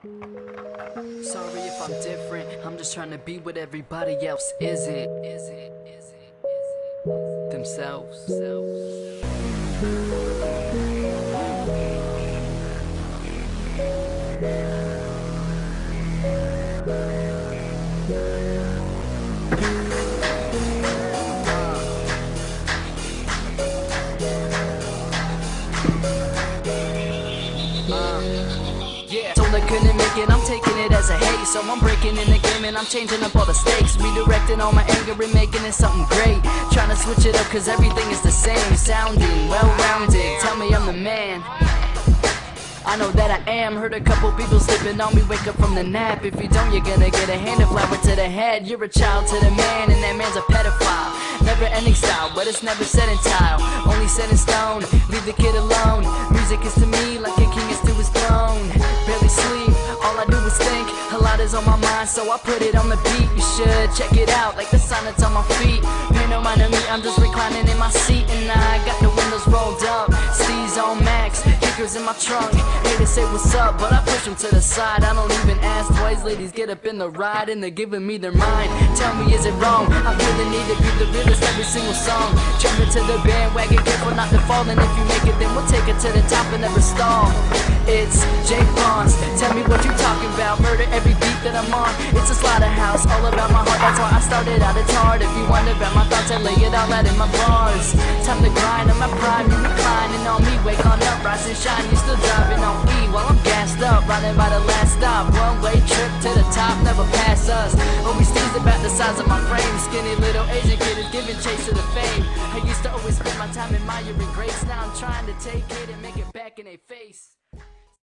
Sorry if I'm different, I'm just trying to be what everybody else isn't. Themselves. Told I couldn't make it, I'm taking it as a hate. So I'm breaking in the game and I'm changing up all the stakes, redirecting all my anger and making it something great. Trying to switch it up cause everything is the same, sounding well-rounded. Tell me I'm the man, I know that I am. Heard a couple people sleeping on me, wake up from the nap. If you don't, you're gonna get a hand of flour to the head. You're a child to the man, and that man's a pedophile. Never ending style, but it's never set in tile, only set in stone. Leave the kid alone. Music is to me like a king is to his throne. Barely sleep, all I do is think. A lot is on my mind, so I put it on the beat. You should check it out, like the sign that's on my feet. Pay no mind to me, I'm just reclining in my seat, and I got the windows rolled up, C's on max, kickers in my trunk. Haters say what's up, but I push them to the side. I don't even ask twice, ladies get up in the ride, and they're giving me their mind. Tell me, is it wrong? I feel the need to be the realest every single song. Jump into the bandwagon, careful not to fall, and if you make it, then we'll take it to the top and never stall. It's Jake Bonds, tell me what you talking about. Murder every beat that I'm on, it's a slaughterhouse. All about my heart, that's why I started out, it's hard. If you wonder about my thoughts, I lay it all out in my bars. Time to grind on my prime, you reclining on me. Wake on up, rise and shine, you still driving on E while I'm gassed up, riding by the last stop. One-way trip to the top, never pass us. Always teased about the size of my frame. Skinny little Asian kid is giving chase to the fame. I used to always spend my time admiring grace. Now I'm trying to take it and make it back in their face.